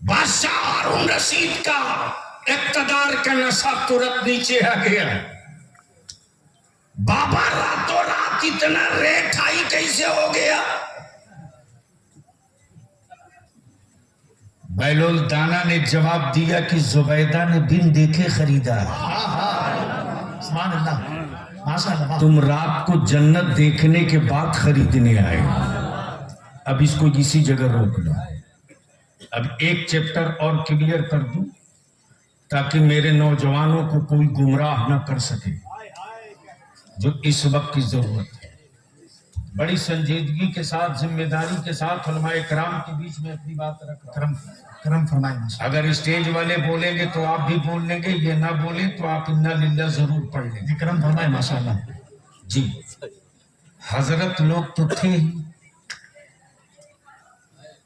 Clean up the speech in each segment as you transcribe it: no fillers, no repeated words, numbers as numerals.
बादशाह हारून रशीद का इक़्तिदार का नशा तुरंत नीचे आ गया। बाबा रातों रात इतना रेट हाई कैसे हो गया? बैलोल दाना ने जवाब दिया कि जुबैदा ने बिन देखे खरीदा। तुम रात को जन्नत देखने के बाद खरीदने आए। अब इसको इसी जगह रोक लो। अब एक चैप्टर और क्लियर कर दूं ताकि मेरे नौजवानों को कोई गुमराह न कर सके, जो इस वक्त की जरूरत है। बड़ी संजीदगी के साथ, जिम्मेदारी के साथ उलमाए किराम के बीच में अपनी बात रख रहा हूं। करम फरमाएं। अगर स्टेज वाले बोलेंगे तो आप भी बोल लेंगे, ये ना बोले तो आप इन्ना लिल्लाह जरूर पढ़ लेंगे। करम फरमाएं माशाअल्लाह जी। हजरत लोग तो थे ही,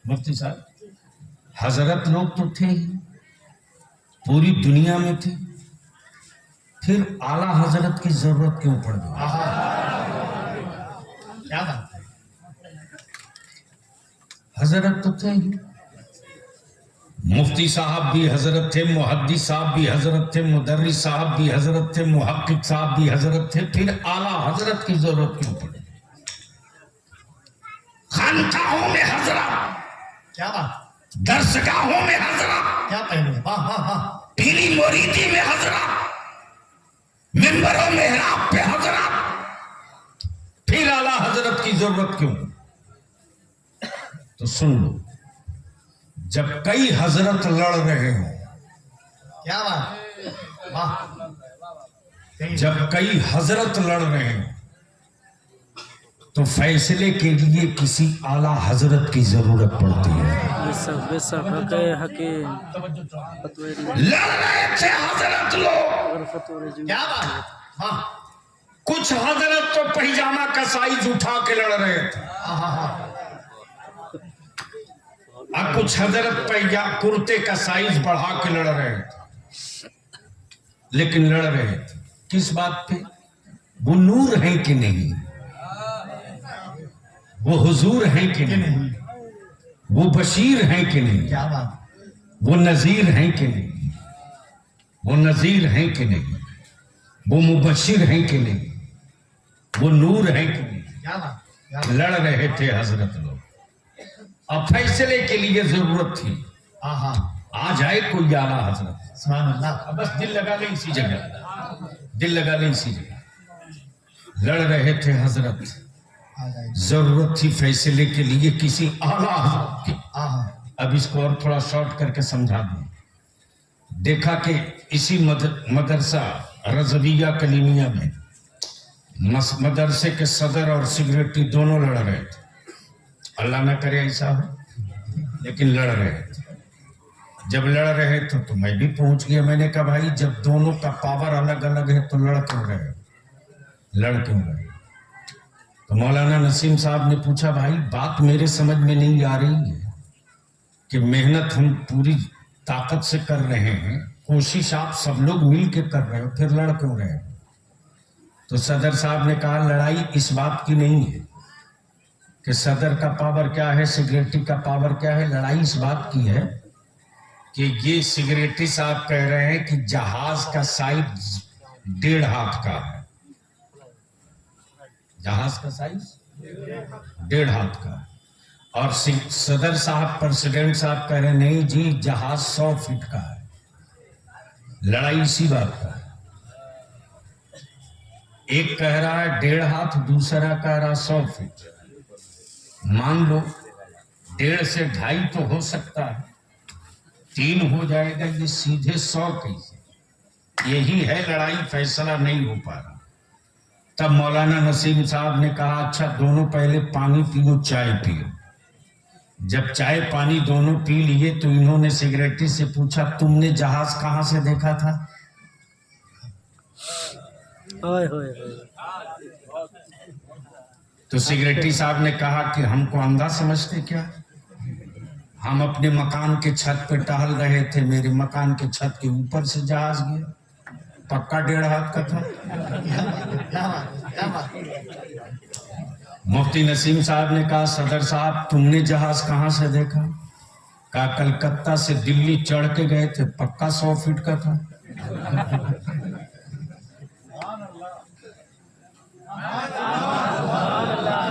मुफ्ती साहब, हजरत लोग तो थे ही, पूरी दुनिया में थे, फिर आला हजरत की जरूरत क्यों पड़ गई? क्या बात है? हजरत तो थे ही, मुफ्ती साहब भी हजरत थे, मुहद्दिस साहब भी हजरत थे, मुदर्रिस साहब भी हजरत थे, मुहक्किक साहब भी हजरत थे, फिर आला हजरत की जरूरत क्यों पड़ी? खानकाहों में हजरत, क्या बात, दरसगाहों में हजरत, क्या पहलू, वाह वाह वाह, पीली मुरीदी में हजरत, मिंबरों में मेहराब पे हजरत, फिर आला हजरत की जरूरत क्यों? तो सुन लो, जब कई हजरत लड़ रहे हो, क्या बात, वाह, जब कई हजरत लड़ रहे हो तो फैसले के लिए किसी आला हजरत की जरूरत पड़ती है। लड़ रहे थे हजरत लोग, क्या बात, हाँ, कुछ हजरत तो पैजामा का साइज उठा के लड़ रहे थे, अब कुछ हजरत कुर्ते का साइज बढ़ा के लड़ रहे थे। लेकिन लड़ रहे थे किस बात पे? वो नूर है कि नहीं, वो हुजूर है कि नहीं, वो बशीर है कि नहीं, क्या बात, वो नजीर है कि नहीं, वो नजीर है कि नहीं, वो मुबशिर है कि नहीं, वो नूर है कि नहीं, क्या बात, लड़ रहे थे हजरत लोग। अब फैसले के लिए जरूरत थी, आ जाए कोई आला हजरत, सुभान अल्लाह, बस दिल लगा ले इसी जगह, दिल लगा ले इसी जगह। लड़ रहे थे हजरत, जरूरत थी फैसले के लिए किसी आला हजरत की। अब इसको और थोड़ा शॉर्ट करके समझा दूं। देखा कि इसी मदरसा रज़विया कलीमिया में मदरसे के सदर और सेक्रेटरी दोनों लड़ रहे थे। अल्लाह ना करे ऐसा हो, लेकिन लड़ रहे थे। जब लड़ रहे थे तो मैं भी पहुंच गया। मैंने कहा भाई, जब दोनों का पावर अलग अलग है तो लड़ क्यों रहे हो, लड़ क्यों रहे? तो मौलाना नसीम साहब ने पूछा, भाई बात मेरे समझ में नहीं आ रही है कि मेहनत हम पूरी ताकत से कर रहे हैं, कोशिश आप सब लोग मिल के कर रहे हो, फिर लड़ क्यों रहे हो? तो सदर साहब ने कहा, लड़ाई इस बात की नहीं है कि सदर का पावर क्या है, सेक्रेटरी का पावर क्या है। लड़ाई इस बात की है कि ये सेक्रेटरी साहब कह रहे हैं कि जहाज का साइज 1.5 हाथ का है, जहाज का साइज 1.5 हाथ का, और सदर साहब, प्रेसिडेंट साहब कह रहे नहीं जी, जहाज 100 फीट का है। लड़ाई इसी बात का है। एक कह रहा है 1.5 हाथ, दूसरा कह रहा 100 फीट। मान लो 1.5 से 2.5 तो हो सकता है, 3 हो जाएगा, ये सीधे 100 कैसे? यही है लड़ाई, फैसला नहीं हो पा रहा। तब मौलाना नसीम साहब ने कहा, अच्छा दोनों पहले पानी पियो, चाय पियो। जब चाय पानी दोनों पी लिए तो इन्होंने सेक्रेटरी से पूछा, तुमने जहाज कहां से देखा था? तो सेक्रेटरी साहब ने कहा कि हमको अंधा समझते क्या? हम अपने मकान के छत पे टहल रहे थे, मेरे मकान के छत के ऊपर से जहाज गया, पक्का 1.5 हाथ का था। मुफ्ती नसीम साहब ने कहा, सदर साहब तुमने जहाज कहां से देखा? का कलकत्ता से दिल्ली चढ़ के गए थे, पक्का 100 फीट का था।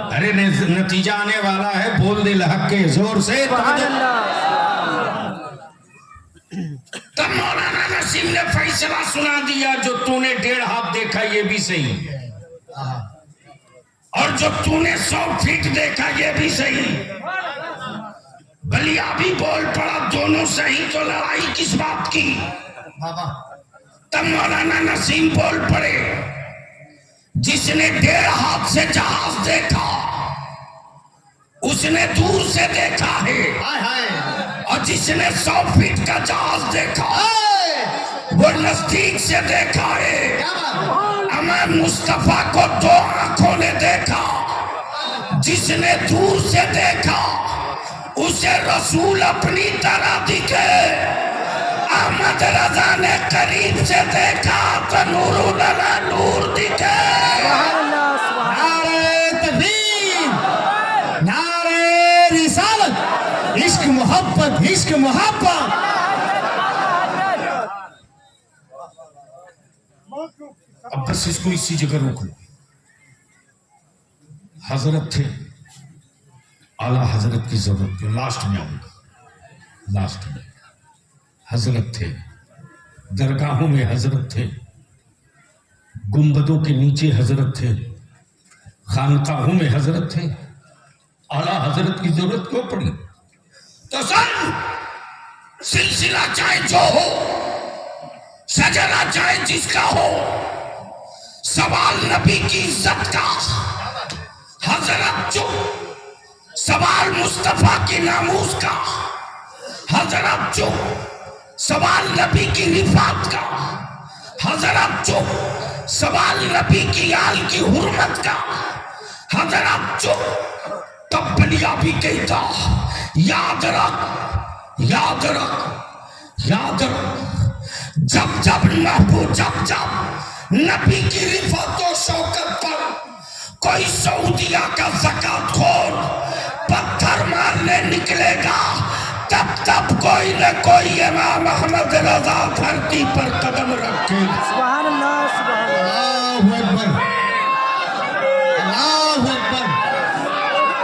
अरे नतीजा आने वाला है, बोल दे हक के जोर से। तब मौलाना नसीम ने फैसला सुना दिया, जो तूने 1.5 हाथ देखा ये भी सही, और जो तूने 100 फीट देखा ये भी सही। बलिया भी बोल पड़ा, दोनों सही, तो लड़ाई किस बात की। तब मौलाना नसीम बोल पड़े, जिसने 1.5 हाथ से जहाज देखा उसने दूर से देखा है, और जिसने 100 फीट का जहाज देखा वो नजदीक से देखा है। अमर मुस्तफा को 2 आंखों ने देखा, जिसने दूर से देखा उसे रसूल अपनी तरह दिखे। अहमद रजा ने करीब से देखा तो नूरुल अला नूर दिखे। नारे तकबीर, नारे रिसालत, इश्क मोहब्बत, इश्क मोहब्बत। अब बस इसको इसी जगह रोक लो। हजरत थे, आला हजरत की जरूरत पे लास्ट में आऊंगा, लास्ट में हजरत थे, दरगाहों में हजरत थे, गुंबदों के नीचे हजरत थे, खानकाहों में हजरत थे। आला हजरत की जरूरत क्यों पड़ी? तो सुन, सिलसिला चाहे जो हो, सजना चाहे जिसका हो, सवाल नबी की इज्जत का, हजरत चुप। सवाल मुस्तफा की नामूस का, हजरत चुप। सवाल नबी की रिफात का, हजरत चुप। सवाल नबी की आल की हुर्मत का, हजरत चुप। तब बलिया भी कहता, याद रख, याद रख, याद रख, जब जब महबूब, जब जब नबी की रिफत और शौकत पर कोई सऊदिया का ज़कात खोर पत्थर मारने निकलेगा, तब तब कोई न कोई इमाम अहमद रजा धरती पर कदम रखेगा। सुभान अल्लाह, सुभान अल्लाह, अल्लाहु अकबर,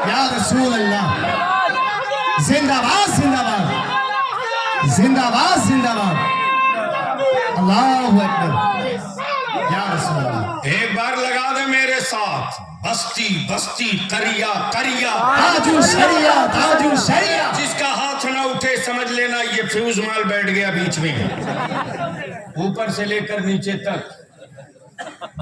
या रसूल अल्लाह। जिंदाबाद, जिंदाबाद, जिंदाबाद, जिंदाबाद, अल्लाहु अकबर, या रसूल अल्लाह। एक बार लगा दे मेरे साथ, बस्ती बस्ती करिया करिया, ताजु शरिया, ताजु शरिया। जिसका हाथ ना उठे समझ लेना ये फ्यूज माल बैठ गया बीच में, ऊपर से लेकर नीचे तक।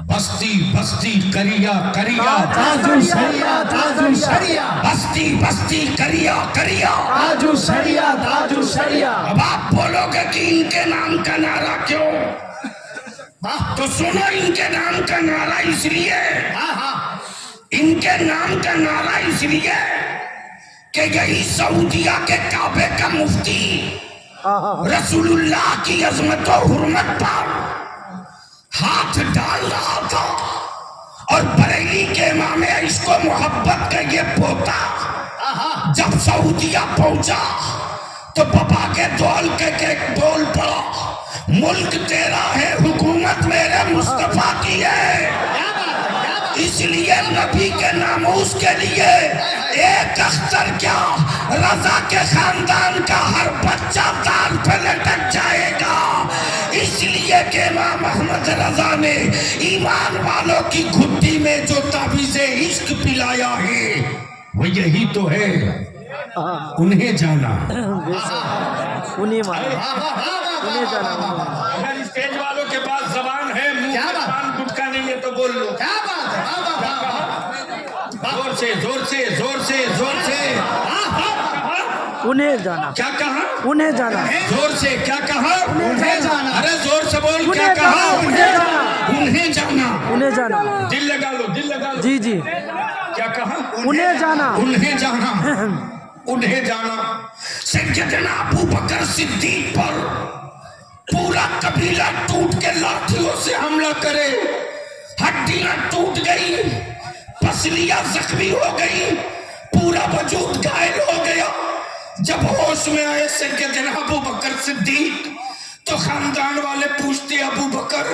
बस्ती बस्ती करिया करिया, ताजु शरिया, ताजु शरिया, बस्ती बस्ती करिया करिया, ताजु शरिया, ताजु शरिया। अब आप बोलोगे कि इनके नाम का नारा क्यों? तो सुनो, इनके नाम का नारा इसलिए, इनके नाम का नारा इसलिए कि यही सऊदिया के काबे का मुफ्ती रसूलुल्लाह की अजमत और हुर्मत पर हाथ डाल रहा था, और बरेली के इमाम इसको मोहब्बत का ये पोता जब सऊदिया पहुंचा तो बाबा के दौल के बोल पड़ा, मुल्क तेरा है, हुकूमत मेरे मुस्तफा की है। इसलिए नबी के नामूस के लिए एक अख्तर क्या, रजा के खानदान का हर बच्चा ताल पे लटक जाएगा। इसलिए कि इमाम अहमद रजा ने ईमान वालों की घुट्टी में जो ताबीज़े इश्क पिलाया है वो यही तो है, उन्हें जाना, उन्हें माना, उन्हें जाना। अगर स्टेज वालों के पास जबान है, मुंह में जबान गुटका नहीं है तो बोल लो। क्या बात है, जोर से जोर से जोर से जोर से, उन्हें जाना, क्या कहा? उन्हें जाना, जोर से क्या कहा? उन्हें जाना। अरे जोर से बोल, क्या उन्हें कहा? जाना, उन्हें जाना, उन्हें जाना, उन्हें जाना। दिल लगा लो, दिल लगा लो। जी जी, क्या कहा? उन्हें जाना, उन्हें जाना, उन्हें जाना। सैयदना अबू बकर सिद्दीक पर पूरा कबीला टूट के लाठियों से हमला करे, हड्डियां टूट गई, पसलियां जख्मी हो गई, पूरा वजूद घायल हो गया। जब होश में आए सैयदना अबू बकर सिद्दीक तो खानदान वाले पूछते अबू बकर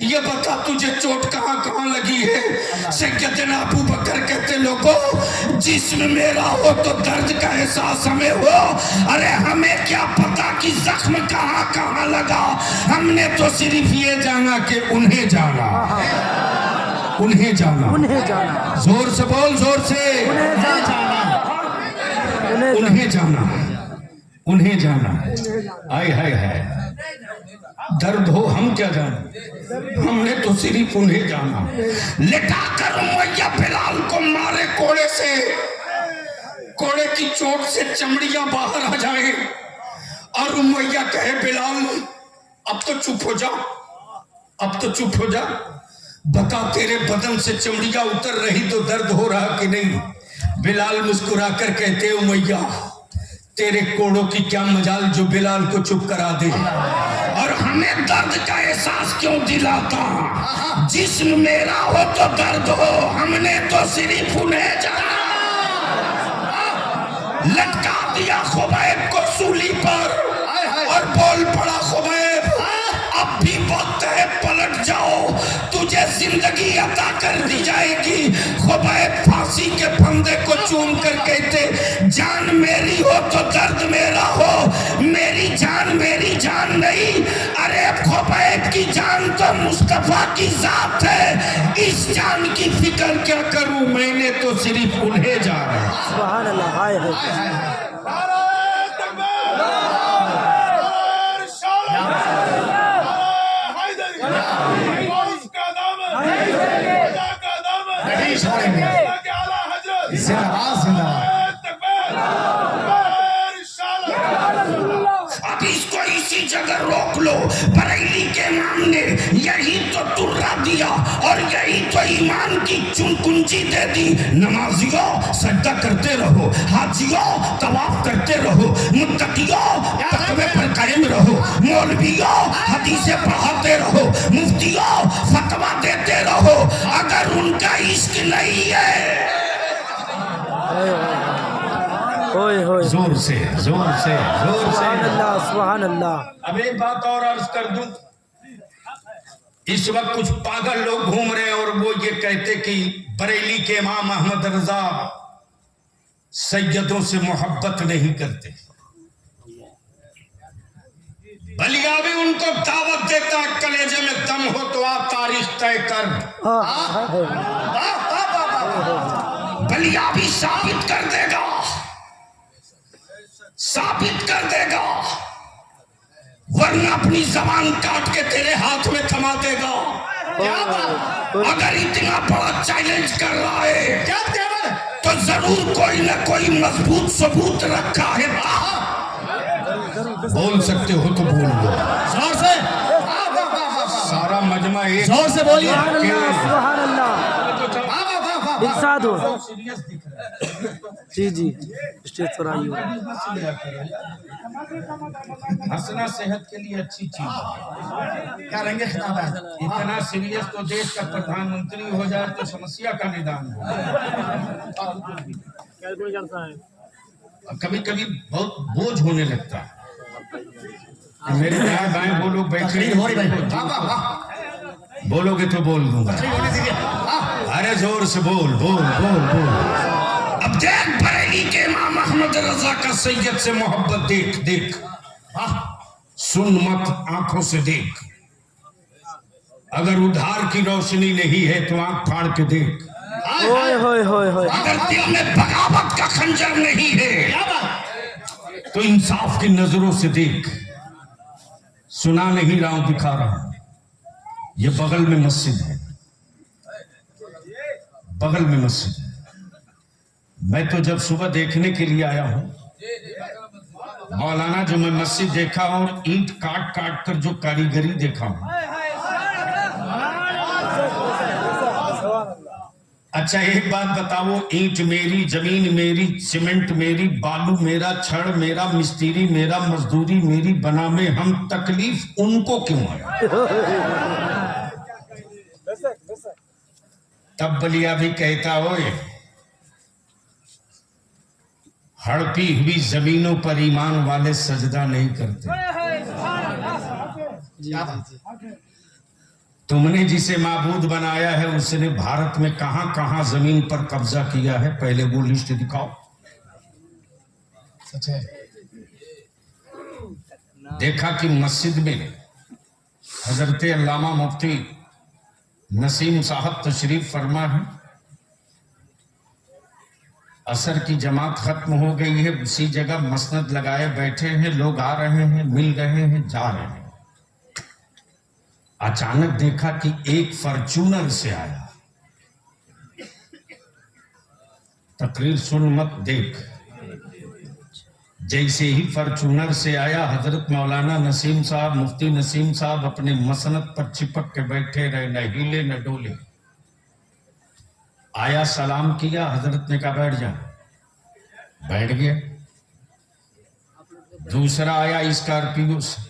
ये बता तुझे चोट कहाँ कहाँ लगी है। सैयदना अबू बकर कहते लोगों जिस्म मेरा हो तो दर्द का एहसास हमें हो, अरे हमें क्या पता कि जख्म कहाँ कहाँ लगा, हमने तो सिर्फ ये जाना कि उन्हें जाना, उन्हें जाना, उन्हें जाना, जोर से बोल, जोर से, उन्हें जाना, उन्हें जाना, उन्हें जाना। आय हाय हाय दर्द हो हम क्या जाने, हमने तो सिर्फ उन्हें जाना। लिटाकर उमैया बिलाल को मारे कोड़े से, कोड़े की चोट से चमड़ियां बाहर आ जाए और उमैया कहे बिलाल अब तो चुप हो जा, अब तो चुप हो जा, बता तेरे बदन से चमड़ियां उतर रही तो दर्द हो रहा कि नहीं। बिलाल मुस्कुरा कर कहते उमैया तेरे कोड़ों की क्या मजाल जो बिलाल को चुप करा दे, और हमें दर्द का एहसास क्यों दिलाता, जिस्म मेरा हो तो दर्द हो, हमने तो सिर्फ उन्हें जाना। लटका दिया खुबैब को सूली पर और बोल पड़ा खुबैब अब भी वक्त है पलट जाओ, तुझे जिंदगी अता कर दी जाएगी। खुबैब फांसी के फंदे को चूम कर कहते जान मेरी हो तो दर्द मेरा हो, मेरी जान नहीं, अरे खुबैब की जान तो मुस्तफा की जात है, इस जान की फिक्र क्या करूं, मैंने तो सिर्फ उन्हें जाना। सुभान अल्लाह, हाय हाय अब इसको इसी जगह रोक लो, बरेली के इमाम ने यही तो तुर्रा दिया और यही तो ईमान की कुंजी दे दी। नमाजियों सजदा करते रहो, हाजियों तवाफ करते रहो, मुत्तकियों तकवे पर कायम रहो, मौलवियों हदीसें पढ़ाते रहो, मुफ्तियों फतवा देते रहो, अगर उनका इश्क नहीं है। होय होय, जोर से, जोर से, जोर से। सुभान अल्लाह, सुभान अल्लाह। अब एक बात और अर्ज कर दूं, इस वक्त कुछ पागल लोग घूम रहे हैं और वो ये कहते कि बरेली के इमाम अहमद रजा सैयदों से मोहब्बत नहीं करते। बलिया भी उनको दावत देता है, कलेजे में दम हो तो आप तारीख तय कर। बलिया भी साबित कर देगा, साबित कर देगा, वरना अपनी जबान काट के तेरे हाथ में थमा देगा। अगर इतना बड़ा चैलेंज कर रहा है तो जरूर कोई ना कोई मजबूत सबूत रखा है। बोल सकते हो तो बोल दो जोर से, सारा मजमा एक जोर से बोलिए। सुभान अल्लाह, इरशाद हो। सीरियस दिख रहा है। जी जी, स्टेज पर आइए। हंसना सेहत के लिए अच्छी चीज है। क्या रहेंगे इतना सीरियस तो देश का प्रधानमंत्री हो जाए तो समस्या का निदान हो। कभी कभी बहुत बोझ होने लगता है। मेरे दाएं बाएं वो लोग बैठे बोलोगे तो बोल दूंगा। अरे जोर से बोल बोल बोल बोल। अब देख बरेली के इमाम अहमद रजा का सैयद से मोहब्बत देख देख, सुन मत आंखों से देख। अगर उधार की रोशनी नहीं है तो आंख फाड़ के देख। होय होय होय होय, अगर दिल में बगावत का खंजर नहीं है तो इंसाफ की नजरों से देख। सुना नहीं रहा हूं, दिखा रहा हूं। ये बगल में मस्जिद है, बगल में मस्जिद है। मैं तो जब सुबह देखने के लिए आया हूं मौलाना, जो मैं मस्जिद देखा और ईंट काट काट कर जो कारीगरी देखा हूं। अच्छा एक बात बताओ, ईंट मेरी, जमीन मेरी, सीमेंट मेरी, बालू मेरा, छड़ मेरा, मिस्त्री मेरा, मजदूरी मेरी, बना में हम, तकलीफ उनको क्यों है? तब बलिया भी कहता ओए हड़पी हुई जमीनों पर ईमान वाले सजदा नहीं करते। जी जी तुमने जिसे माबूद बनाया है उसने भारत में कहां कहां जमीन पर कब्जा किया है, पहले वो लिस्ट दिखाओ। सच है। देखा कि मस्जिद में हजरत अल्लामा मुफ्ती नसीम साहब तशरीफ फरमा है, असर की जमात खत्म हो गई है, उसी जगह मसनद लगाए बैठे हैं, लोग आ रहे हैं, मिल रहे हैं, जा रहे हैं। अचानक देखा कि एक फॉर्च्यूनर से आया। तकरीर सुन मत देख। जैसे ही फॉर्च्यूनर से आया, हजरत मौलाना नसीम साहब, मुफ्ती नसीम साहब अपने मसनद पर चिपक के बैठे रहे, न हिले न डोले। आया, सलाम किया, हजरत ने कहा बैठ जा, बैठ गया। दूसरा आया स्कॉर्पियो से,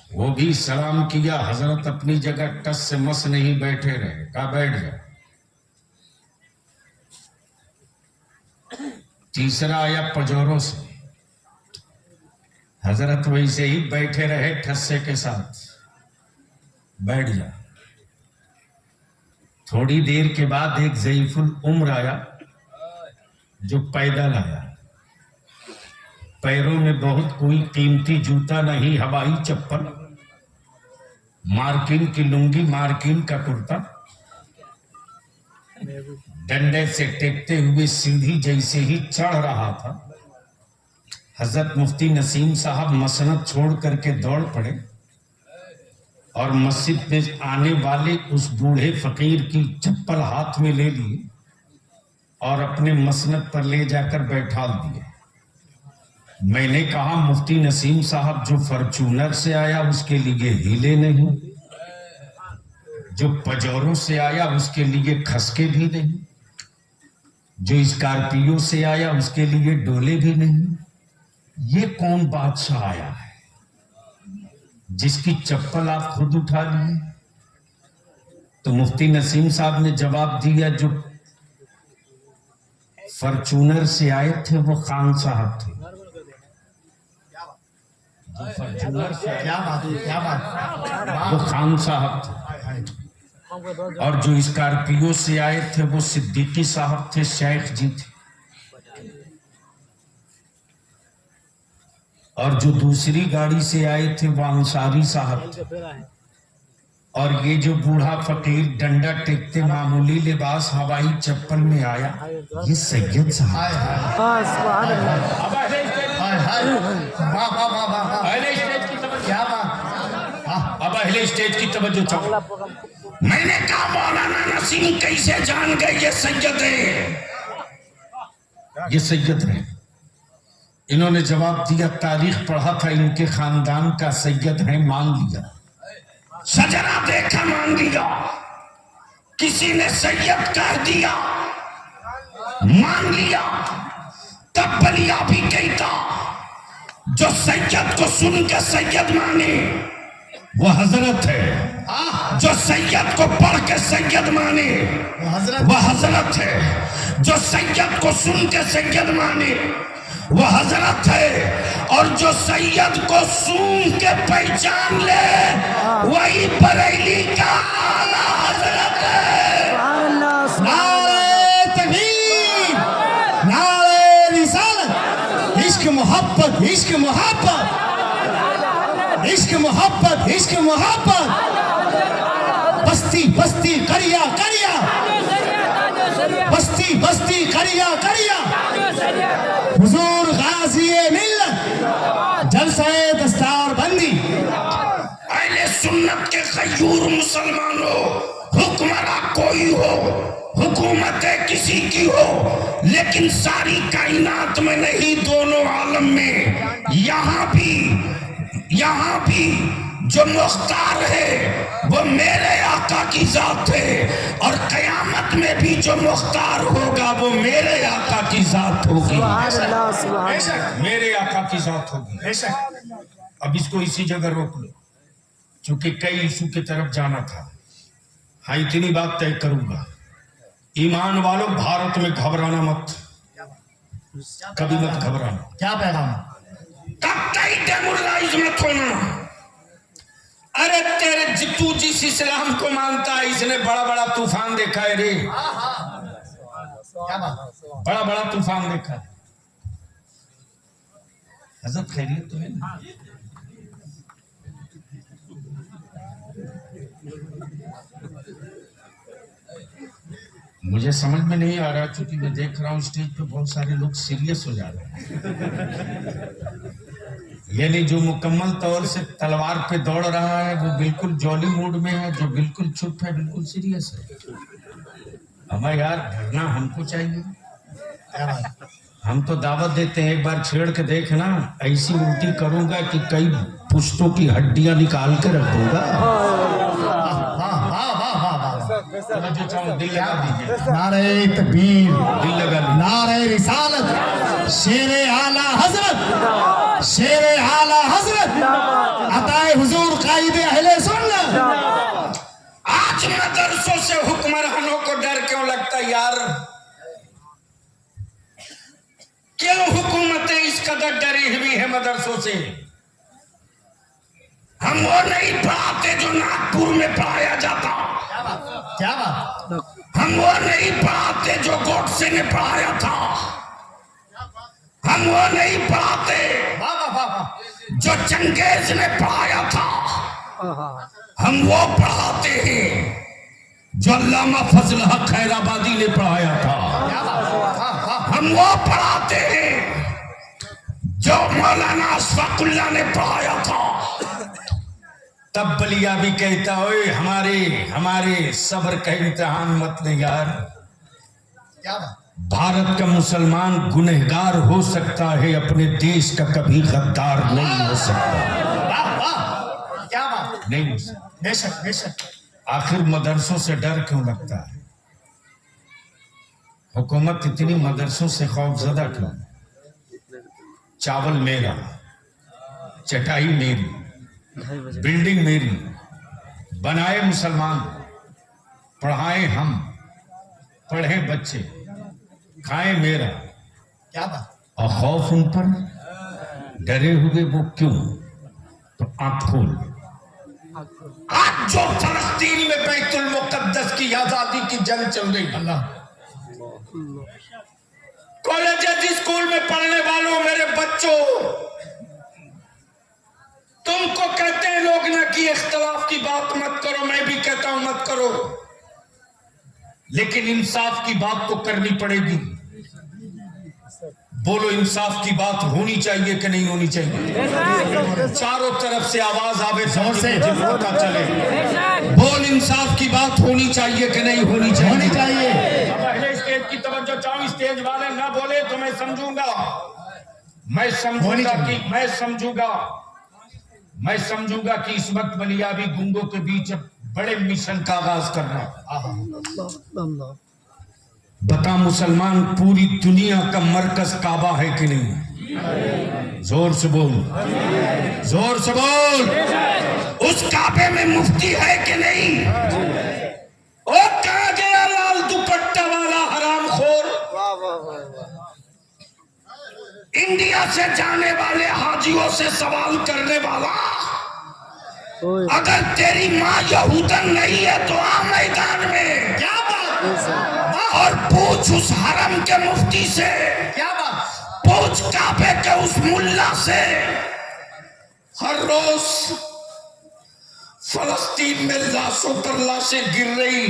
वो भी सलाम किया, हजरत अपनी जगह टस से मस नहीं बैठे रहे, कहा बैठ जा। तीसरा आया पजोरों से, हजरत वैसे ही बैठे रहे ठस्से के साथ, बैठ जा। थोड़ी देर के बाद एक ज़ईफुल उम्र आया जो पैदल आया, पैरों में बहुत कोई कीमती जूता नहीं, हवाई चप्पल, मार्किन की लुंगी, मार्किन का कुर्ता, डंडे से टेकते हुए सीढ़ी जैसे ही चढ़ रहा था, हजरत मुफ्ती नसीम साहब मसनद छोड़ करके दौड़ पड़े और मस्जिद में आने वाले उस बूढ़े फकीर की चप्पल हाथ में ले लिए और अपने मसनद पर ले जाकर बैठा दिए। मैंने कहा मुफ्ती नसीम साहब जो फॉर्च्यूनर से आया उसके लिए हिले नहीं, जो पजौरों से आया उसके लिए खसके भी नहीं, जो स्कॉर्पियो से आया उसके लिए डोले भी नहीं। ये कौन बादशाह आया है जिसकी चप्पल आप खुद उठा लिए? तो मुफ्ती नसीम साहब ने जवाब दिया, जो फॉर्च्यूनर से आए थे वो खान साहब थे। फॉर्च्यूनर से क्या बात है, क्या बात। वो खान साहब थे, और जो स्कॉर्पियो से आए थे वो सिद्दीकी साहब थे, शेख जी थे। और जो दूसरी गाड़ी से आए थे वो अंसारी साहब थे। और ये जो बूढ़ा फकीर डंडा टेकते मामूली लिबास हवाई चप्पल में आया, ये सैयद साहब। हाय हाय हाँ सुभान अल्लाह। हाय हाय, वाह वाह वाह वाह वाह, अहले स्टेज की तवज्जो, क्या बात। अब अहले स्टेज की तवज्जो चाहो। मैंने कहा मौलाना नसीम कैसे जान गए ये सैयद है, ये सैयद है। इन्होंने जवाब दिया, तारीख पढ़ा था, इनके खानदान का सैयद है, मान लिया। सजरा देखा, मान लिया। किसी ने सैयद कह दिया, मान लिया। तब बलिया भी कहता, जो सैयद को सुन के सैयद माने वो हजरत है, जो सैयद को पढ़ के सैयद माने वो हजरत है, जो सैयद को सुन के सैयद माने वो हजरत है, और जो सैयद को सूंघ के पहचान ले वही बरेली का आला हजरत है। नारे तकबीर, नारे रिसालत, इश्क मोहब्बत, इश्क मोहब्बत, इश्क मोहब्बत, इश्क मोहब्बत। बस्ती बस्ती करिया करिया, बस्ती बस्ती करिया करिया, हुजूर गाज़ी मिल्लत, जलसाए दस्तार बंदी। अहले सुन्नत के गयूर मुसलमानों, हुक्मरान कोई हो, हुकूमत किसी की हो, लेकिन सारी कायनात में नहीं, दोनों आलम में, यहाँ भी जो मुख्तार है वो मेरे आका की जात है, और कयामत में भी जो मुख्तार होगा वो मेरे आका की जात होगी। मेरे आका की जात होगी। अब इसको इसी जगह रोक लो, क्योंकि कई इशू की तरफ जाना था। हाँ, इतनी बात तय करूंगा, ईमान वालों, भारत में घबराना मत, कभी मत घबराना, क्या पैगाम? कतई डेमोरलाइज मत होना। अरे तेरे तू जिस इस्लाम को मानता है इसने बड़ा बड़ा तूफान देखा है रे, क्या बात? बड़ा बड़ा तूफान देखा है। हजरत खैरियत तो है ना? मुझे समझ में नहीं आ रहा क्योंकि मैं देख रहा हूँ स्टेज पे बहुत सारे लोग सीरियस हो जा रहे हैं। यानी जो मुकम्मल तौर से तलवार पे दौड़ रहा है वो बिल्कुल जॉली मूड में है, जो बिल्कुल चुप है बिल्कुल सीरियस है। हमें यार डरना हमको चाहिए। क्या बात? हम तो दावत देते हैं, एक बार छेड़ के देखना, ऐसी उल्टी करूंगा कि कई पुश्तों की हड्डियां निकाल के रख दूंगा। वाह वाह वाह वाह वाह! चलो जो चाहो दिल लगा दीजिए, नारे तकबीर, दिल लगा लीजिए। नारे रिसालत, शेरे आला हजरत, शेरे आला हजरत, अताए हुजूर कायदे अहले सुन्नत। आज मदरसों से हुक्मरानों को डर क्यों लगता यार? क्यों हुकूमतें इस कदर डरी हुई है मदरसों से? हम वो नहीं पढ़ाते जो नागपुर में पढ़ाया जाता, क्या बात? हम वो नहीं पढ़ाते जो गोडसे ने पढ़ाया था, हम वो नहीं पढ़ाते वाह वाह वाह वाह! जो चंगेज ने पढ़ाया था, हम वो पढ़ाते हैं जो अल्लामा फजल हक खैराबादी ने पढ़ाया था, क्या बात? वाह वाह! हम वो पढ़ाते हैं जो मौलाना अशफाकुल्लाह ने पढ़ाया था। तब बलिया भी कहता ओए हमारे सब्र का इम्तिहान मत ले यार। क्या बात? भारत का मुसलमान गुनहगार हो सकता है, अपने देश का कभी गद्दार नहीं हो सकता। वाह वाह! क्या बात? नहीं हो सकता। बेशक बेशक। आखिर मदरसों से डर क्यों लगता है? हुकूमत इतनी मदरसों से खौफजदा क्यों? चावल मेरा, चटाई मेरी, बिल्डिंग मेरी, बनाए मुसलमान, पढ़ाए हम, पढ़े बच्चे, खाए मेरा, क्या बात? और खौफ उन पर, डरे हुए वो क्यों? तो आंख खोल। आज जो फलस्तीन में बैतुल मुकद्दस की आजादी की जंग चल रही है, अल्लाह कॉलेज स्कूल में पढ़ने वालों मेरे बच्चों, तुमको कहते हैं लोग ना कि इख्तलाफ की बात मत करो, मैं भी कहता हूं मत करो, लेकिन इंसाफ की बात तो करनी पड़ेगी। बोलो इंसाफ की बात होनी चाहिए कि नहीं होनी चाहिए? चारों तरफ से आवाज आवे जोर से, पता चले। बोल इंसाफ की बात होनी चाहिए कि नहीं होनी चाहिए? होनी चाहिए। पहले स्टेज की तवज्जो चाहो, स्टेज वाले ना बोले तो मैं समझूंगा कि इस वक्त बलियाबी गुंगों के बीच बड़े मिशन का आगाज कर रहा हूं। बता मुसलमान, पूरी दुनिया का मरकज काबा है कि नहीं? जोर से बोल, जोर से बोल। उस काबे में मुफ्ती है कि नहीं? ओ कहां गया लाल दुपट्टा वाला हरामखोर? इंडिया से जाने वाले हाजियों से सवाल करने वाला, अगर तेरी माँ यहूदन नहीं है तो आ मैदान में। क्या बात? और पूछ उस हरम के मुफ्ती से, क्या बात? पूछ काबे के उस मुल्ला से। हर रोज फलस्तीन में लाशों पर लाशें गिर रही।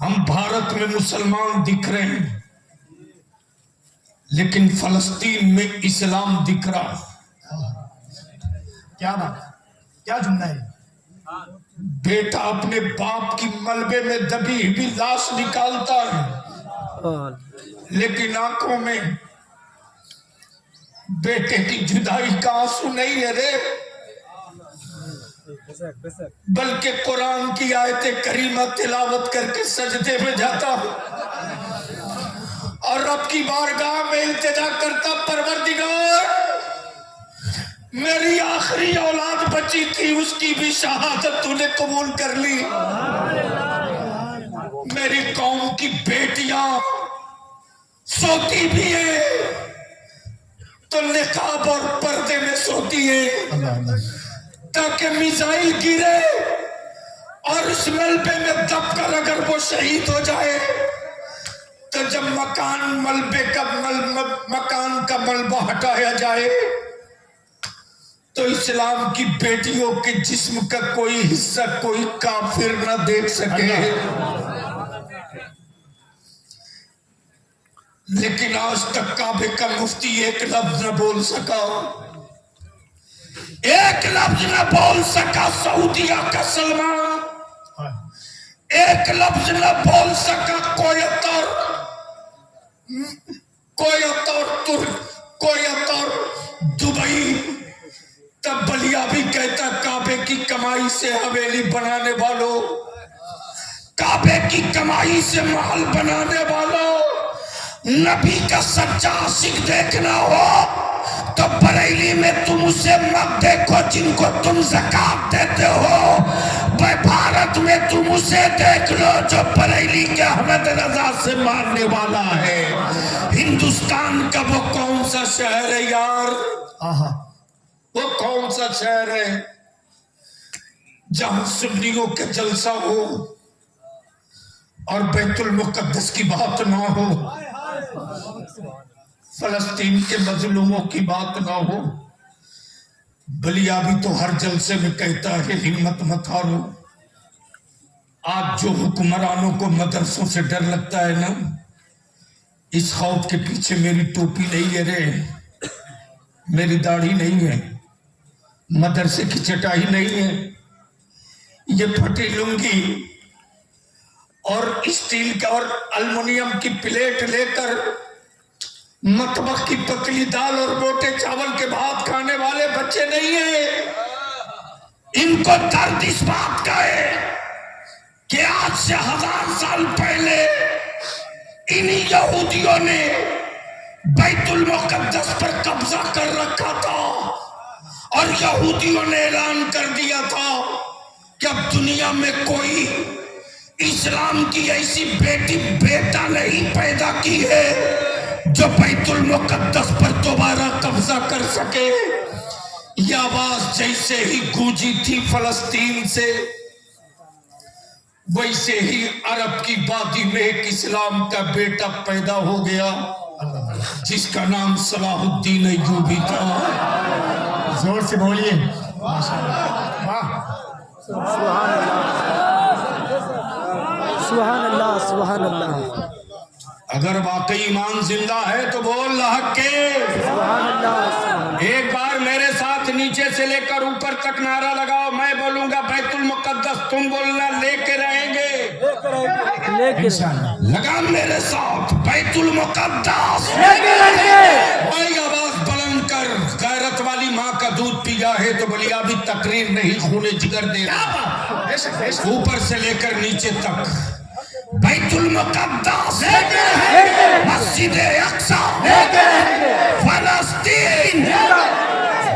हम भारत में मुसलमान दिख रहे हैं, लेकिन फलस्तीन में इस्लाम दिख रहा है। क्या बात? क्या जुमला है? बेटा अपने बाप की मलबे में दबी हुई लाश निकालता है, लेकिन आंखों में बेटे की जुदाई का आंसू नहीं है रे, बल्कि कुरान की आयतें करीमा तिलावत करके सजदे में जाता हूं और रब की बारगाह में इल्तिजा करता, परवरदिगार मेरी आखिरी औलाद बची थी, उसकी भी शहादत तूने कबूल कर ली। मेरी कौम की बेटियां सोती भी है तो निकाब और पर्दे में सोती है, अल्लाह अल्लाह ताकि मिसाइल गिरे और उस मलबे में दबकर अगर वो शहीद हो जाए तो जब मकान का मलबा हटाया जाए तो इस्लाम की बेटियों के जिस्म का कोई हिस्सा कोई काफिर न देख सके। लेकिन आज तक काबे का मुफ्ती एक लफ्ज न बोल सका, एक लफ्ज न बोल सका सऊदिया का सलमान, एक लफ्ज न बोल सका कोयत और दुबई। तब बलिया भी कहता काबे की कमाई से हवेली बनाने वालों, काबे की कमाई से महल बनाने वालों, नबी का सच्चा आशिक देखना हो तो बरेली में तुम उसे मत देखो जिनको तुम ज़कात देते हो, भारत में तुम उसे देख लो जो बरेली के अहमद रजा से मारने वाला है। हिंदुस्तान का वो कौन सा शहर है यार, वो कौन सा शहर है जहां सुन्नियों के जलसा हो और बैतुल मुकद्दस की बात ना हो, फलस्तीन के मजलूमों की बात ना हो। बलिया भी तो हर जलसे में कहता है हिम्मत मत हारो। आज जो हुक्मरानों को मदरसों से डर लगता है ना, इस खौफ के पीछे मेरी टोपी नहीं है रे, मेरी दाढ़ी नहीं है, मदरसे की चटाई नहीं है, ये फटी लुंगी और स्टील का और अल्युमिनियम की प्लेट लेकर मतबख की पतली दाल और मोटे चावल के भात खाने वाले बच्चे नहीं है। इनको दर्द इस बात का है कि आज से 1000 साल पहले इन्हीं यहूदियों ने बैतुल मुकद्दस पर कब्जा कर रखा था और यहूदियों ने ऐलान कर दिया था कि अब दुनिया में कोई इस्लाम की ऐसी बेटा नहीं पैदा की है जो बैतुल मुकद्दस पर दोबारा कब्जा कर सके। यह आवाज जैसे ही गूंजी थी फलस्तीन से, वैसे ही अरब की वादी में एक इस्लाम का बेटा पैदा हो गया जिसका नाम सलाहुद्दीन अय्यूबी था। जोर से बोलिए। सुभान अल्लाह सुभान अल्लाह। अगर वाकई ईमान जिंदा है तो बोल हक के सुभान अल्लाह। एक बार मेरे साथ नीचे से लेकर ऊपर तक नारा लगाओ, मैं बोलूंगा बैतुल मुकद्दस, तुम बोलना लेके रहेंगे। लगा मेरे साथ बैतुल मुकद्दस। वही आवाज बुलंद कर, गैरत वाली माँ का दूध पिया है तो बलिया भी तकरीर नहीं, खूने जिगर दे रहा। ऊपर से लेकर नीचे तक बैतुल मुकद्दस, मस्जिद अक्सा, फलस्तीन,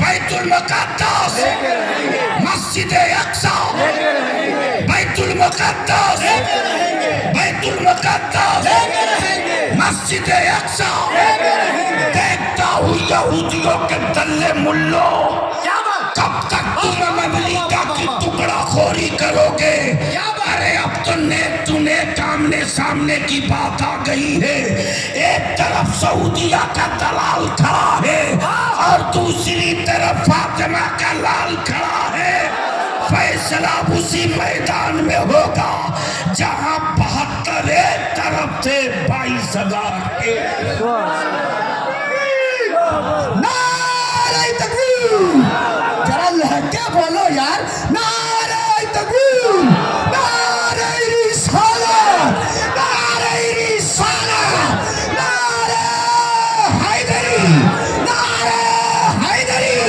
बैतुल मुकद्दस, मस्जिद अक्सा, बैतुल मुकद्दस, बैतुल मुकद्दस, मस्जिद अक्सा। देखता हूँ यहूदियों के दल्ले मुल्लो, कब तक तुम ममलिका की टुकड़ा खोरी करोगे? अरे अब तो तूने आमने सामने की बात आ गई है। एक तरफ सऊदिया का दलाल खड़ा है और दूसरी तरफ फातिमा का लाल खड़ा है। फैसला उसी मैदान में होगा जहां 72 एक तरफ थे 22,000 एक। नारे तकबीर, जरा लहके बोलो यार। नारे तकबीर, नारे रिसालत, नारे रिसालत, नारे हैदरी, नारे हैदरी,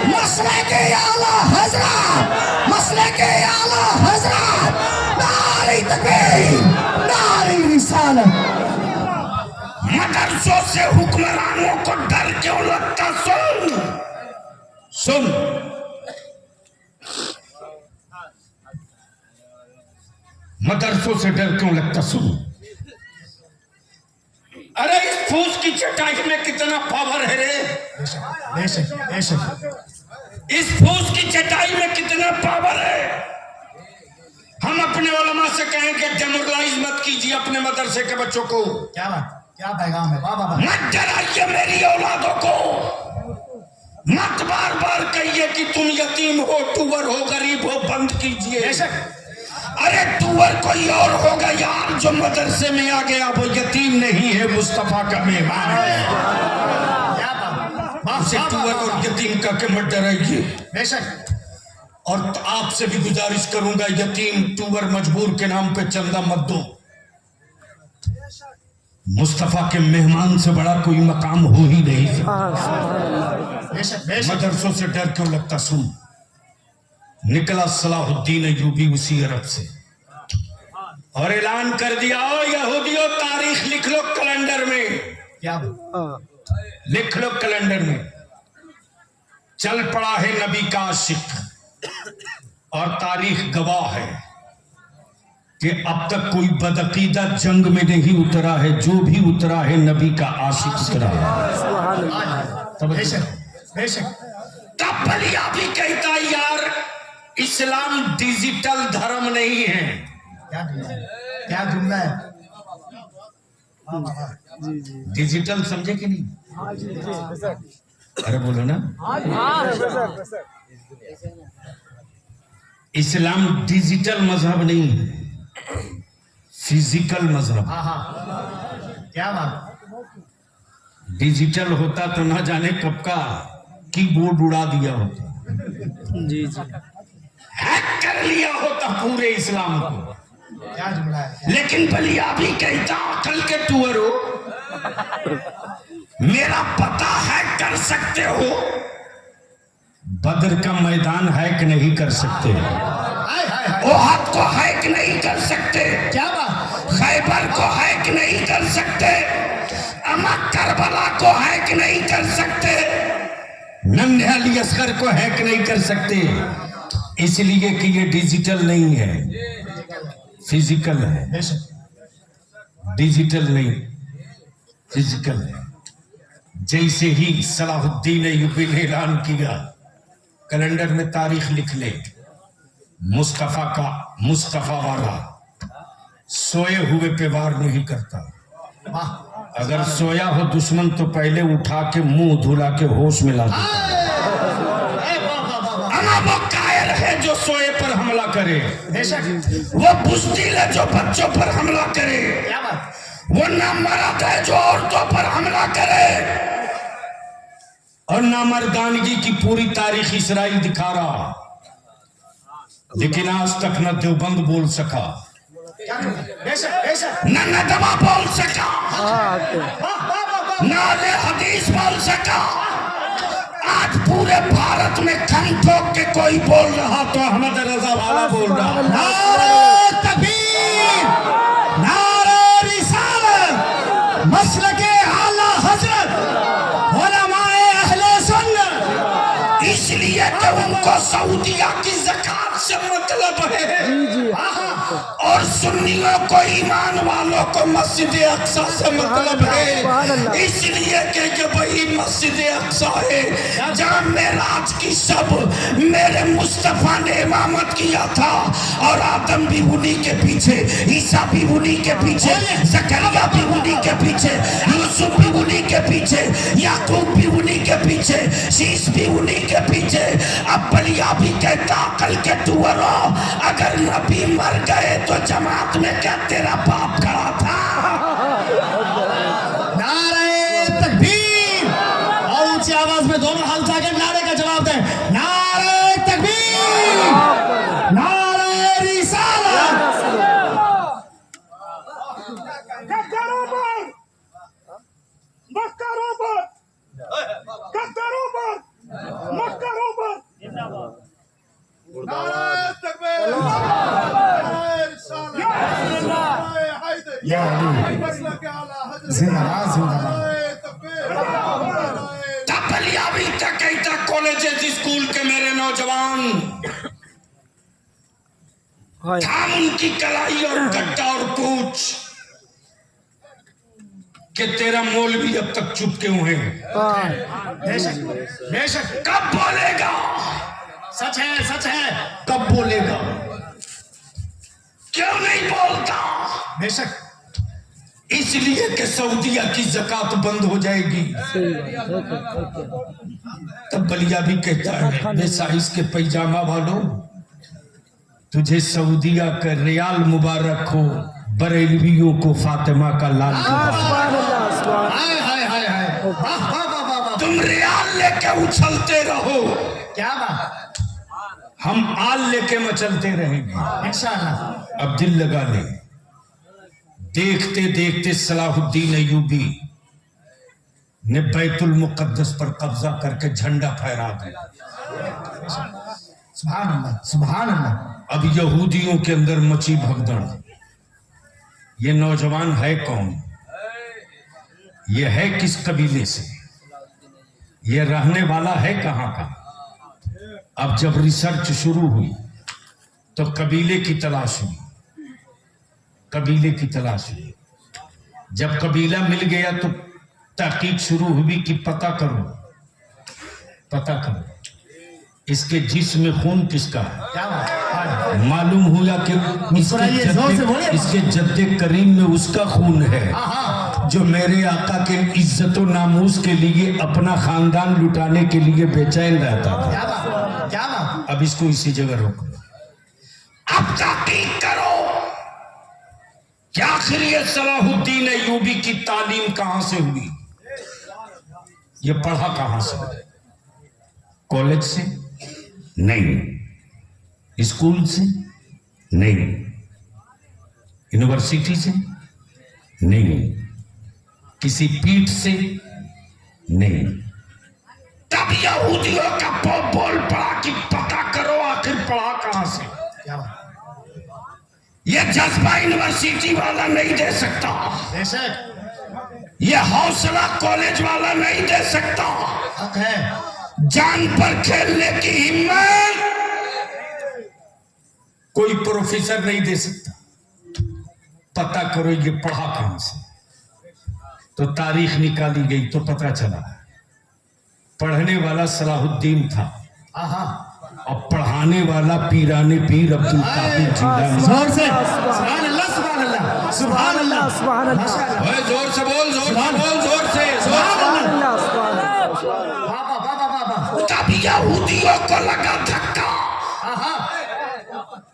मसले के आला हजरत, मसले के आला हजरत, नारे तकबीर, नारे रिसालत। मदरसों से हुक्मरानों को डर क्यों लगता? सुन मदरसों से डर क्यों लगता? सुन, अरे इस फूस की चटाई में कितना पावर है रे। बेशक बेशक इस फूस की चटाई में कितना पावर है। हम अपने उलमा से कहें कि डेमोरलाइज मत कीजिए अपने मदरसे के बच्चों को। क्या बात, क्या पैगाम है। वाह वाह वाह। मत डराइए मेरी औलादों को। मत बार बार कहिए कि तुम यतीम हो, टूवर हो, गरीब हो, बंद कीजिए। बेशक। अरे टूवर कोई और होगा यार जो मदरसे में आ गया, वो यतीम नहीं है, मुस्तफा का मेहमान है। क्या बात। वाह उसे वाह टूवर वाह, और वाह। यतीम का के मत डराइए। बेशक। और आपसे भी गुजारिश करूंगा, यतीम टूवर मजबूर के नाम पे चंदा मत दो। मुस्तफा के मेहमान से बड़ा कोई मकाम हो ही नहीं सकता। बेशक बेशक। मदरसों से डर क्यों लगता। सुन, निकला सलाहुद्दीन अय्यूबी उसी अरब से और ऐलान कर दिया, ओ यहूदियों तारीख लिख लो कैलेंडर में। क्या बात। लिख लो कैलेंडर में। चल पड़ा है नबी का आशिक और तारीख गवाह है कि अब तक कोई बदअकीदा जंग में नहीं उतरा है। जो भी उतरा है नबी का आशिक उतरा है। बेशक बेशक। तब बलिया भी कहता यार इस्लाम डिजिटल धर्म नहीं है। क्या जुमला है। वाह वाह वाह। डिजिटल समझे कि नहीं? अरे बोलो ना। इस्लाम डिजिटल मजहब नहीं है, फिजिकल मजहब। हाँ हाँ। क्या बात। डिजिटल होता तो ना जाने कब का कीबोर्ड उड़ा दिया होता, जी जी। हैक कर लिया होता पूरे इस्लाम को। क्या जुमला है। लेकिन बलिया भी कहता अकल के टूअर हो, मेरा पता है कर सकते हो, बदर का मैदान हैक नहीं कर सकते, हाय हाय हाय। ओहद को हैक नहीं कर सकते, क्या बात। खैबर को हैक नहीं कर सकते, अमा करबला को हैक नहीं कर सकते, नन्हे अली असगर को हैक नहीं कर सकते, इसलिए कि ये डिजिटल नहीं है, फिजिकल है। बेशक। डिजिटल नहीं, फिजिकल है। जैसे ही सलाहुद्दीन अय्यूबी ने ऐलान किया, कैलेंडर में तारीख लिख ले, मुस्तफा का मुस्तफा वाला सोए हुए पे वार नहीं करता। वाह। अगर सोया हो दुश्मन तो पहले उठा के मुंह धुला के होश में ला देता। अना वो कायर है जो सोए पर हमला करे, बेशक। वो बुज़दिल है जो बच्चों पर हमला करे, क्या बात। वो नामर्द है जो औरतों पर हमला करे, और नामर्दानगी की पूरी तारीख इसराइल दिखा रहा, लेकिन आज तक न देवबंद बोल सका, क्या जुमला। बेशक बेशक। न नदवा बोल सका, वाह वाह वाह वाह। न अहले हदीस बोल सका। आज पूरे भारत में खन ठोक के कोई बोल रहा तो अहमद रजा वाला बोल रहा। नारे तकबीर, नारे रिसालत, मसलके आला हजरत, उलमाए अहले सुन्नत। इसलिए कि उनको सऊदिया की ज़कात से मतलब है, और सुन्नियों को ईमान वालों को मस्जिद अक्सा से मतलब है, इसलिए कि वही मस्जिद अक्सा है जहाँ मेराज की सब मेरे मुस्तफा ने इमामत किया था, और आदम भी उन्हीं के पीछे, ईसा भी उन्हीं के पीछे, जकरिया भी उन्हीं के पीछे, यूसुफ भी उन्हीं के पीछे, याकूब भी उन्हीं के पीछे, शीश भी उन्हीं के पीछे। अब बलिया भी कहता कल के टूअरो, अगर नबी मर गए तो जमात में क्या तेरा बाप खड़ा था? नारे तकबीर, और ऊंची आवाज में दोनों हाथ उठा के नारे का जवाब दें। नारे तकबीर, नारे रिसालत। या अली, जिंदाबाद जिंदाबाद। बलिया भी तक कहता कॉलेजेस स्कूल के मेरे नौजवान, थाम उनकी कलाई और कट्टा और पूछ, कि तेरा मोल भी अब तक चुप क्यों है? बेशक बेशक कब बोलेगा? सच है कब बोलेगा? क्यों नहीं बोलता? बेशक इसलिए कि सऊदीया की ज़कात बंद हो जाएगी। तब बलिया भी कहता है बे साइज के पैजामा वालों, तुझे सऊदीया का रियाल मुबारक हो, बरेलवियों को फातिमा का लाल मुबारक। हाय हाय हाय हाय वाह वाह वाह वाह वाह। तुम रियाल लेके उछलते रहो, क्या बात, हम आल लेके मचलते रहेंगे इंशाअल्लाह। अब दिल लगा ले। देखते देखते सलाहुद्दीन अय्यूबी ने बैतुल मुकद्दस पर कब्जा करके झंडा फहरा दिया। सुभान अल्लाह सुभान अल्लाह। अब यहूदियों के अंदर मची भगदड़। ये नौजवान है कौन? ये है किस कबीले से? ये रहने वाला है कहां का? अब जब रिसर्च शुरू हुई तो कबीले की तलाश हुई, कबीले की तलाश हुई। जब कबीला मिल गया तो तहकीक शुरू हुई कि पता करो इसके जिस्म में खून किसका है। क्या बात, मालूम हुआ कि इसके जद्दे करीम में उसका खून है जो मेरे आका के इज्जत और नामूस के लिए अपना खानदान लुटाने के लिए बेचैन रहता था। क्या बात, क्या बात। अब इसको इसी जगह रोको। अब तहकीक करो कि आखिर ये सलाहुद्दीन अय्यूबी की तालीम कहां से हुई, ये पढ़ा कहां से? कॉलेज से नहीं, स्कूल से नहीं, यूनिवर्सिटी से नहीं, किसी पीठ से नहीं। तब यहूदियों का बोल पड़ा कि पता करो आखिर पढ़ा कहां से। क्या बात, ये जज्बा यूनिवर्सिटी वाला नहीं दे सकता, बेशक ये हौसला कॉलेज वाला नहीं दे सकता, हक है। जान पर खेलने की हिम्मत कोई प्रोफेसर नहीं दे सकता। पता करो ये पढ़ा कहां से। तो तारीख निकाली गई तो पता चला पढ़ने वाला सलाहुद्दीन था और पढ़ाने वाला पीराने पीर अब्दुल कादिर जीलानी। जोर से सुभान अल्लाह सुभान अल्लाह सुभान अल्लाह सुभान अल्लाह। ओए जोर से बोल, जोर से बोल, जोर से। तब यहूदियों को लगा धक्का।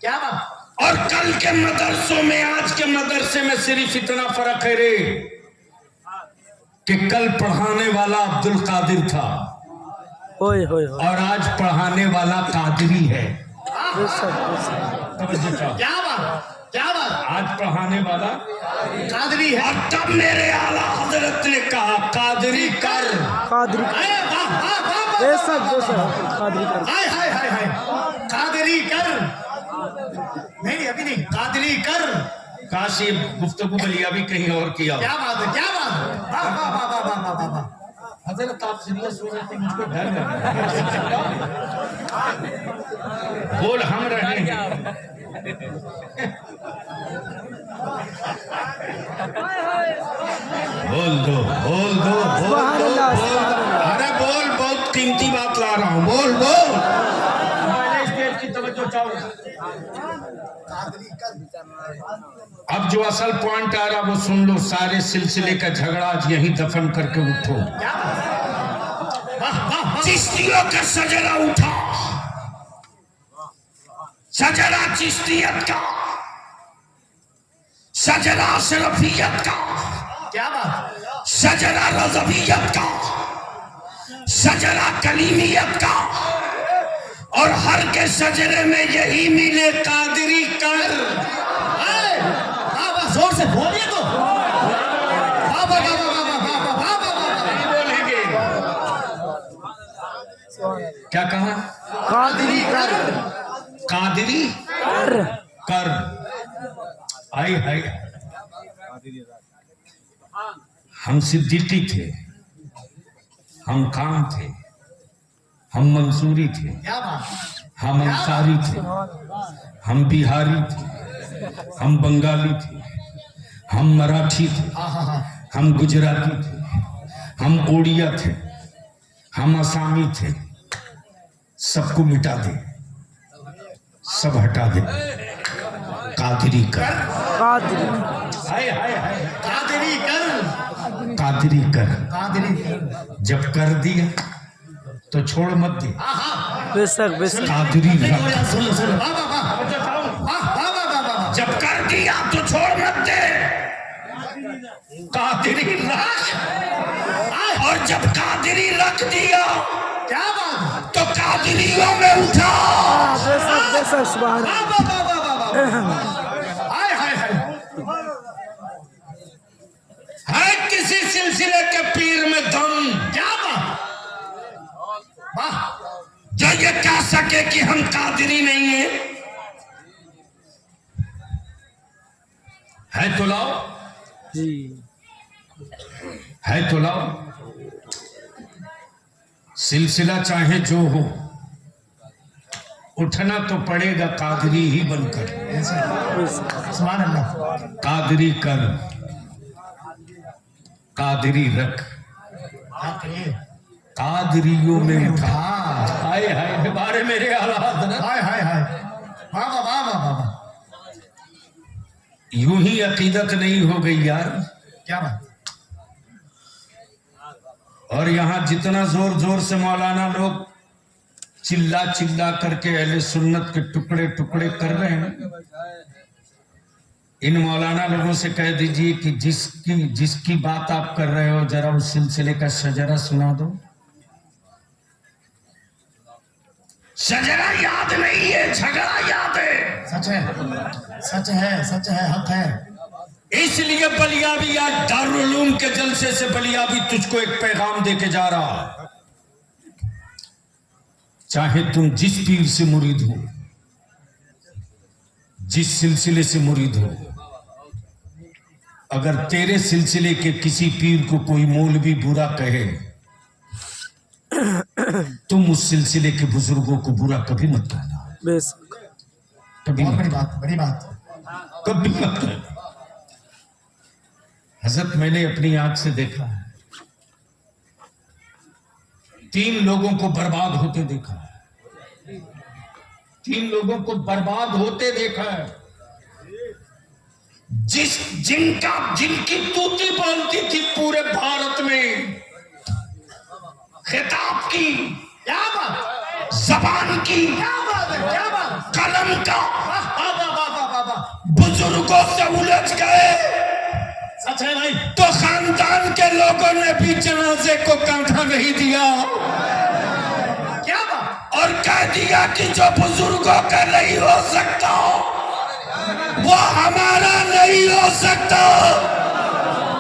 क्या बात। और कल के मदरसों में आज के मदरसे में सिर्फ इतना फर्क है रे कि कल पढ़ाने वाला अब्दुल कादिर था होय होय होय। और आज पढ़ाने वाला कादरी है। क्या बात, क्या बात। आज पढ़ाने वाला कादरी है। और तब मेरे आला हजरत ने कहा कादरी कर। कादरी अरे वाह वाह वाह वाह। बेशक कादरी कर। हाय हाय हाय हाय। कादरी कर। नहीं अभी नहीं, कादरी कर। काश ये गुफ्तगू बलिया भी कहीं और किया। क्या बात है, क्या बात है। वाह वाह वाह वाह वाह वाह वाह। हजरत आप सीरियस हो जाते मुझको डर लगा। बोल हम रहे हैं। बोल दो, बोल दो, बोल सुभान दो, अल्लाह, बोल सुभान दो। अरे बोल, बहुत कीमती बात ला रहा हूँ, बोल बोल। पहले स्टेज की तवज्जो चाहो। अब जो असल पॉइंट आ रहा वो सुन लो। सारे सिलसिले का झगड़ा आज यहीं दफन करके उठो। चिश्तियों का सजरा उठा, सजरा चिश्तियत का, सजरा अशरफियत का, क्या बात। सजरा रज़वियत का, सजरा कलीमियत का, और हर के सजरे में यही मिले कादरी कर। जोर से बोलिए तो। नहीं बोलेंगे। क्या कहा? कादरी कर। कादरी कर। कर। आई हाय। हम सिद्दीकी थे, हम खान थे, हम मंसूरी थे, क्या बात। हम अंसारी थे, हम बिहारी थे, हम बंगाली थे, हम मराठी थे, हम गुजराती थे, हम ओडिया थे, हम असामी थे, सबको मिटा दे, सब हटा दे, कादरी कर, कादरी हाय हाय हाय, कादरी कर, कादरी कर। कादरी कर। जब कर दिया तो छोड़ मत दे, बेशक बेशक कादरी नहीं, रख। और यार सुन लो, सुन लो। वाह, वाह, वाह। वाह, वाह, वाह, वाह, वाह। जब कर दिया तो छोड़ मत दे, कादरी रख। और जब कादरी रख दिया क्या बात तो कादरियों में उठा। हाँ, बेशक बेशक सुभान वाह, अल्लाह। वाह, वाह, वाह, वाह, वाह। हाय, हाय, हाय। है किसी सिलसिले के पीर में दम क्या बात। वाह। जो ये कह सके कि हम कादरी नहीं है तो लाओ, जी है तो लाओ। सिलसिला चाहे जो हो, उठना तो पड़ेगा कादरी ही बनकर। बेशक सुभान अल्लाह। कादरी कर, कादरी रख, क्या करिए। कादरियों में उठा। हाँ। हाय हाय, बारे मेरे हालात ना। हाय, हाय, हाय। वाह, वाह, वाह, वाह, वाह, वाह। यूं ही अकीदत नहीं हो गई यार। क्या बात। और यहाँ जितना जोर जोर से मौलाना लोग चिल्ला चिल्ला करके अहले सुन्नत के टुकड़े टुकड़े कर रहे हैं, इन मौलाना लोगों से कह दीजिए कि जिसकी बात आप कर रहे हो जरा उस सिलसिले का शजरा सुना दो। शजरा याद नहीं है, झगड़ा याद है। सच है, सच है, सच है, हक है। इसलिए बलियाबी आज दारुल उलूम के जलसे से बलियाबी तुझको एक पैगाम देके जा रहा है। चाहे तुम जिस पीर से मुरीद हो, जिस सिलसिले से मुरीद हो, अगर तेरे सिलसिले के किसी पीर को कोई मौलवी बुरा कहे, तुम उस सिलसिले के बुजुर्गों को बुरा कभी मत कहना, बेशक कभी बहुत मत, बड़ी बात, बड़ी बात। कभी मत कहना। हजरत मैंने अपनी आंख से देखा है, 3 लोगों को बर्बाद होते देखा है, 3 लोगों को बर्बाद होते देखा है। जिनकी तूती बोलती थी पूरे भारत में, खिताब की, क्या बात। जबान की, क्या बात है, क्या बात। कलम का, वाह, वाह, वाह, वाह, वाह, वाह, वाह। बुजुर्गों से उलझ गए सच है भाई। तो खानदान के लोगों ने भी जनाजे को कंधा नहीं दिया क्या बात। और कह दिया कि जो बुजुर्गों का नहीं हो सकता वो हमारा नहीं हो सकता।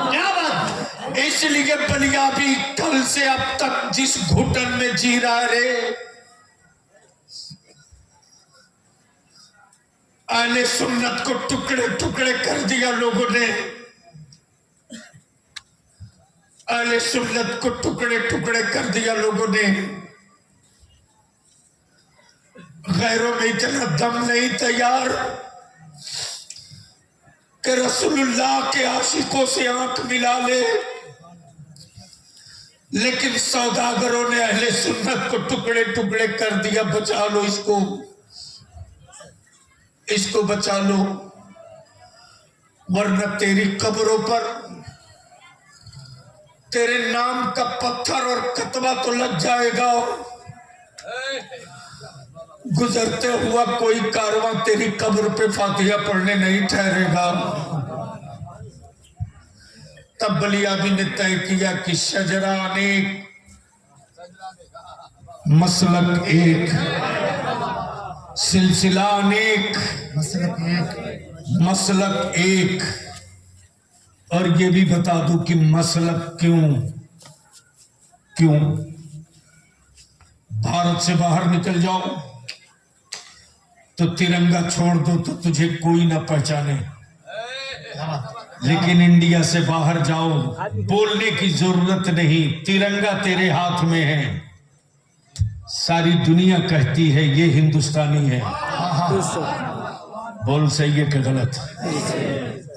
क्या बात। इसलिए बलियाबी कल से अब तक जिस घुटन में जी रहा रे, अहले सुन्नत को टुकड़े टुकड़े कर दिया लोगों ने, अहले सुन्नत को टुकड़े टुकड़े कर दिया लोगों ने। गैरों में इतना दम नहीं तैयार कि रसूलुल्लाह के आशिकों से आंख मिला ले, लेकिन सौदागरों ने अहले सुन्नत को टुकड़े टुकड़े कर दिया। बचा लो इसको, इसको बचा लो, वरना तेरी कब्रों पर तेरे नाम का पत्थर और कतबा तो लग जाएगा। गुजरते हुआ कोई कारवां तेरी कब्र पे फातिहा पढ़ने नहीं ठहरेगा। तब बलियाबी ने तय किया कि शजरा अनेक, मसलक एक, सिलसिला अनेक, मसलक एक। और ये भी बता दूं कि मसलक क्यों भारत से बाहर निकल जाओ तो तिरंगा छोड़ दो तो तुझे कोई ना पहचाने, लेकिन इंडिया से बाहर जाओ बोलने की जरूरत नहीं, तिरंगा तेरे हाथ में है, सारी दुनिया कहती है ये हिंदुस्तानी है। बेशक बोल सही है कि गलत?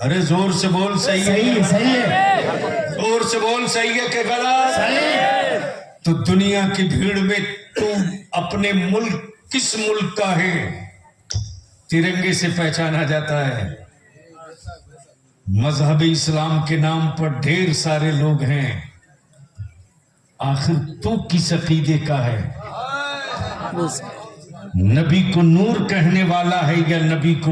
अरे जोर से बोल, सही है। सही है, सही है। जोर से बोल, सही है कि गलत? सही। तो दुनिया की भीड़ में तू अपने मुल्क, किस मुल्क का है? तिरंगे से पहचाना जाता है। मजहब इस्लाम के नाम पर ढेर सारे लोग हैं, आखिर तू किस अकीदे का है? बेशक नबी को नूर कहने वाला है या नबी को